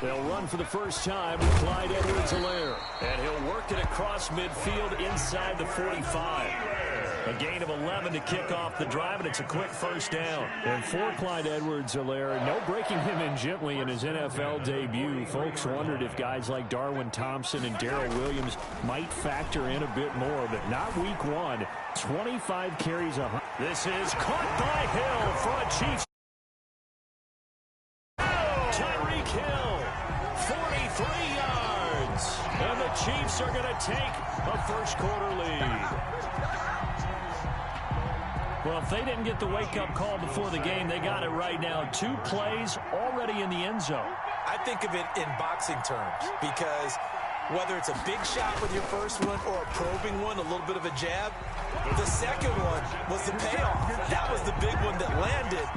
They'll run for the first time with Clyde Edwards-Helaire. And he'll work it across midfield inside the 45. A gain of 11 to kick off the drive, and it's a quick first down. And for Clyde Edwards-Helaire, no breaking him in gently in his NFL debut. Folks wondered if guys like Darwin Thompson and Darrell Williams might factor in a bit more, but not week one. 25 carries. This is caught by Hill for a Chiefs. Tyreek Hill, 43 yards. And the Chiefs are going to take a first-quarter lead. Well, if they didn't get the wake-up call before the game, they got it right now. 2 plays already in the end zone. I think of it in boxing terms because whether it's a big shot with your first one or a probing one, a little bit of a jab, the second one was the payoff. That was the big one that landed.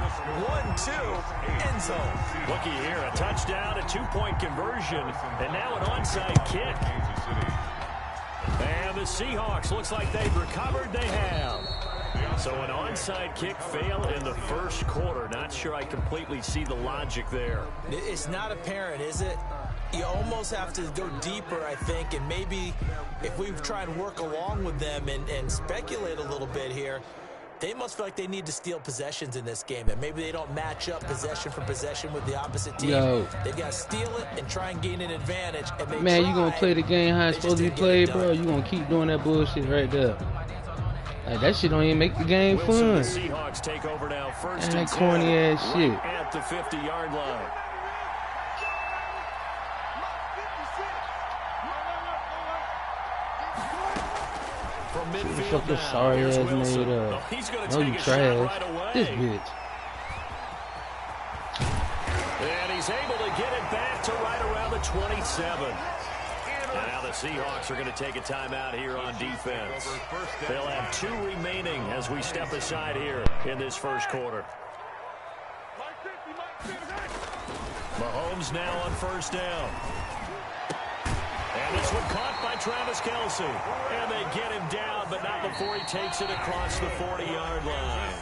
1-2, end zone. Looky here, a touchdown, a 2-point conversion, and now an onside kick. And the Seahawks, looks like they've recovered. They have. So an onside kick fail in the first quarter. Not sure I completely see the logic there. It's not apparent, is it? You almost have to go deeper, I think, and maybe if we try and work along with them and speculate a little bit here, they must feel like they need to steal possessions in this game, and maybe they don't match up possession for possession with the opposite team. They've got to steal it and try and gain an advantage. And man, you going to play the game how it's supposed to be played, bro? You going to keep doing that bullshit right there. Like, that shit don't even make the game fun. The Seahawks take over now, first and that corny ass shit. At the 50-yard line. From midfield fuck your sorry ass made up. No, you trash. This bitch. And he's able to get it back to right around the 27. And now the Seahawks are going to take a timeout here on defense. They'll have 2 remaining as we step aside here in this first quarter. Mahomes now on first down. And this one caught by Travis Kelce. And they get him down, but not before he takes it across the 40-yard line.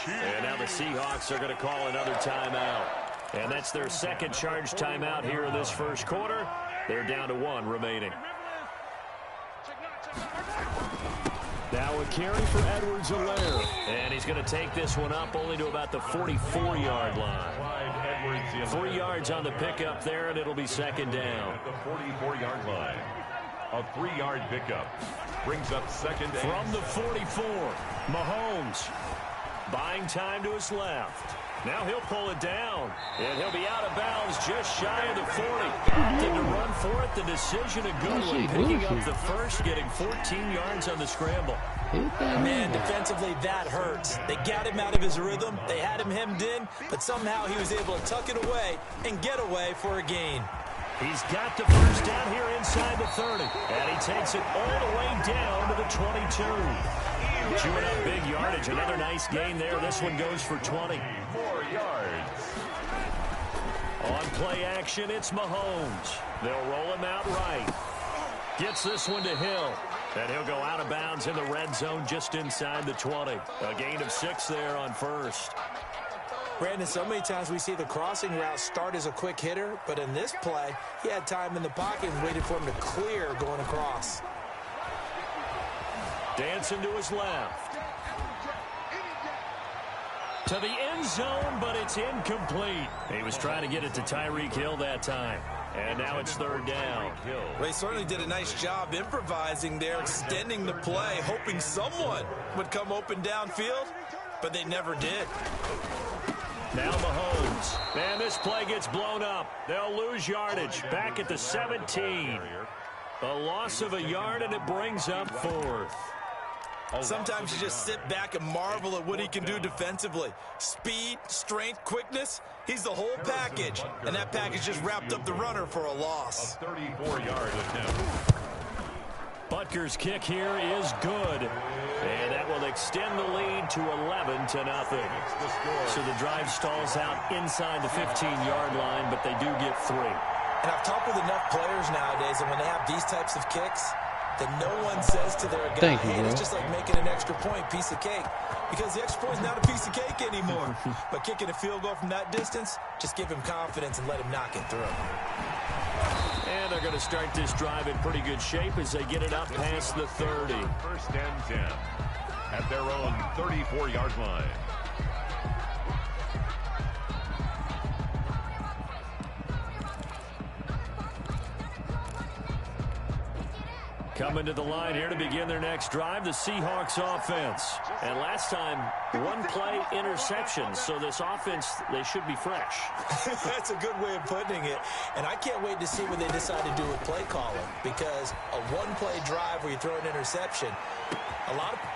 And now the Seahawks are going to call another timeout. And that's their second charge timeout here in this first quarter. They're down to 1 remaining. Now a carry for Edwards-Helaire. And he's going to take this one up only to about the 44-yard line. 3 yards on the pickup there, and it'll be second down. At the 44-yard line. A 3-yard pickup brings up second down. From the 44, Mahomes buying time to his left. Now he'll pull it down, and he'll be out of bounds just shy of the 40. Opting to run for it, the decision a good one. Picking up the first, getting 14 yards on the scramble. Man, defensively, that hurts. They got him out of his rhythm. They had him hemmed in, but somehow he was able to tuck it away and get away for a gain. He's got the first down here inside the 30, and he takes it all the way down to the 22. Chewing up big yardage. Another nice gain there. This one goes for 20. 4 yards. On play action, it's Mahomes. They'll roll him out right. Gets this one to Hill. And he'll go out of bounds in the red zone just inside the 20. A gain of 6 there on first. Brandon, so many times we see the crossing route start as a quick hitter, but in this play, he had time in the pocket and waited for him to clear going across. Dancing to his left. To the end zone, but it's incomplete. He was trying to get it to Tyreek Hill that time. And now it's third down. Well, he certainly did a nice job improvising there, extending the play, hoping someone would come open downfield, but they never did. Now Mahomes. And this play gets blown up. They'll lose yardage. Back at the 17. A loss of a yard, and it brings up 4th. Sometimes you just sit back and marvel at what he can do defensively. Speed, strength, quickness, he's the whole package. And that package just wrapped up the runner for a loss. A 34-yard attempt. Butker's kick here is good. And that will extend the lead to 11-0. So the drive stalls out inside the 15-yard line, but they do get 3. And I've talked with enough players nowadays, and when they have these types of kicks, that no one says to their guy, Thank you, hey, bro. it's just like making an extra point, piece of cake. Because the extra point is not a piece of cake anymore. But kicking a field goal from that distance, just give him confidence and let him knock it through. And they're going to start this drive in pretty good shape as they get it up past the 30. First and 10 at their own 34-yard line. Coming to the line here to begin their next drive, the Seahawks offense. And last time, one play interception, so this offense, they should be fresh. That's a good way of putting it. And I can't wait to see what they decide to do with play calling, because a one-play drive where you throw an interception,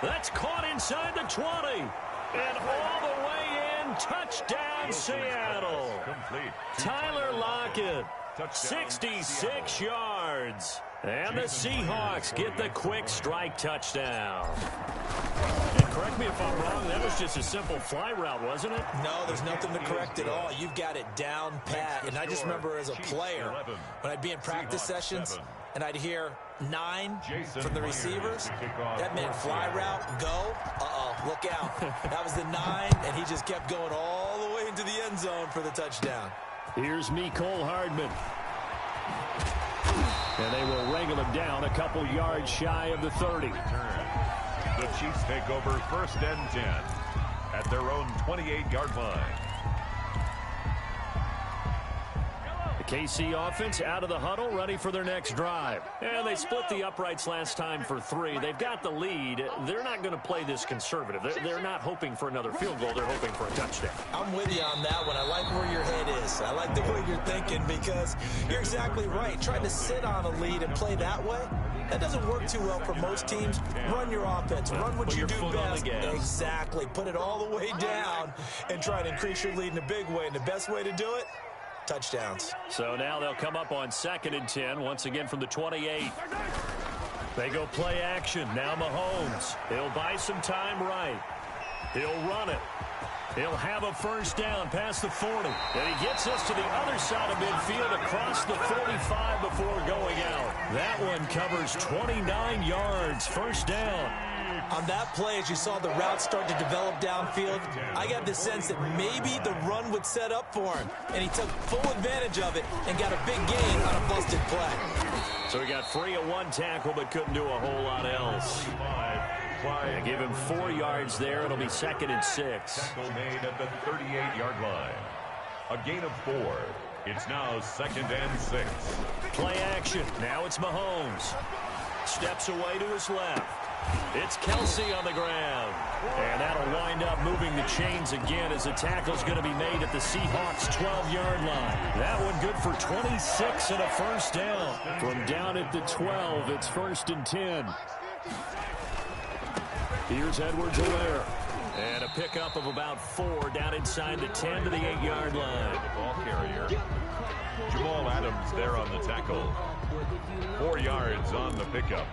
That's caught inside the 20. And all the way in, touchdown Seattle. Complete. Tyler Lockett, 66 yards. And the Seahawks get the quick strike touchdown. And correct me if I'm wrong, that was just a simple fly route, wasn't it? No, there's nothing to correct at all. You've got it down pat. And I just remember as a player, when I'd be in practice sessions, and I'd hear 9 from the receivers, that meant fly route, go, look out. That was the 9, and he just kept going all the way into the end zone for the touchdown. Here's Mecole Hardman. And they will wrangle him down a couple yards shy of the 30. The Chiefs take over first and 10 at their own 28-yard line. The KC offense out of the huddle, ready for their next drive. And they split the uprights last time for 3. They've got the lead. They're not going to play this conservative. They're not hoping for another field goal. They're hoping for a touchdown. I'm with you on that one. I like where your head is. I like the way you're thinking, because you're exactly right. Trying to sit on a lead and play that way, that doesn't work too well for most teams. Run your offense. Run what you do best. Exactly. Put it all the way down and try to increase your lead in a big way. And the best way to do it, touchdowns. So now they'll come up on 2nd and 10, once again from the 28. They go play action. Now Mahomes. He'll buy some time right. He'll run it. He'll have a first down past the 40. And he gets us to the other side of midfield across the 45 before going out. That one covers 29 yards. First down. On that play, as you saw the route start to develop downfield, I got the sense that maybe the run would set up for him. And he took full advantage of it and got a big gain on a busted play. So he got free of one tackle but couldn't do a whole lot else. And give him 4 yards there. It'll be 2nd and 6. Tackle made at the 38-yard line. A gain of 4. It's now 2nd and 6. Play action. Now it's Mahomes. Steps away to his left. It's Kelsey on the ground. And that'll wind up moving the chains again as the tackle's going to be made at the Seahawks' 12-yard line. That one good for 26 and a first down. From down at the 12, it's 1st and 10. Here's Edwards-Helaire. And a pickup of about 4 down inside the 10 to the 8-yard line. The ball carrier. Jamal Adams there on the tackle. 4 yards on the pickup.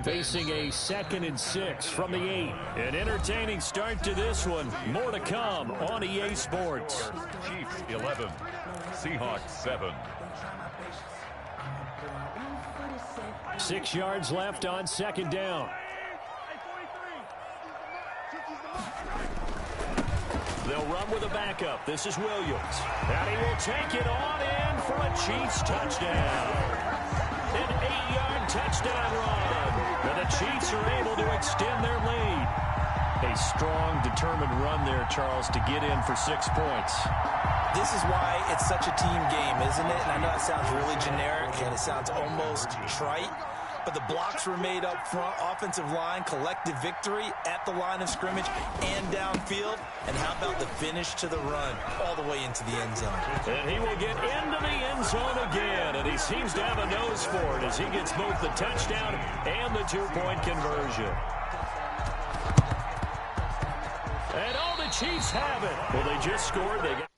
Facing a 2nd and 6 from the 8. An entertaining start to this one. More to come on EA Sports. Chiefs 11. Seahawks 7. 6 yards left on 2nd down. They'll run with a backup. This is Williams. And he will take it on in for a Chiefs touchdown. An 8-yard touchdown run. And the Chiefs are able to extend their lead. A strong, determined run there, Charles, to get in for 6 points. This is why it's such a team game, isn't it? And I know it sounds really generic and it sounds almost trite, but the blocks were made up front, offensive line, collective victory at the line of scrimmage and downfield. And how about the finish to the run all the way into the end zone? And he will get into the end zone again, and he seems to have a nose for it as he gets both the touchdown and the 2-point conversion. And all the Chiefs have it. Well, they just scored. They got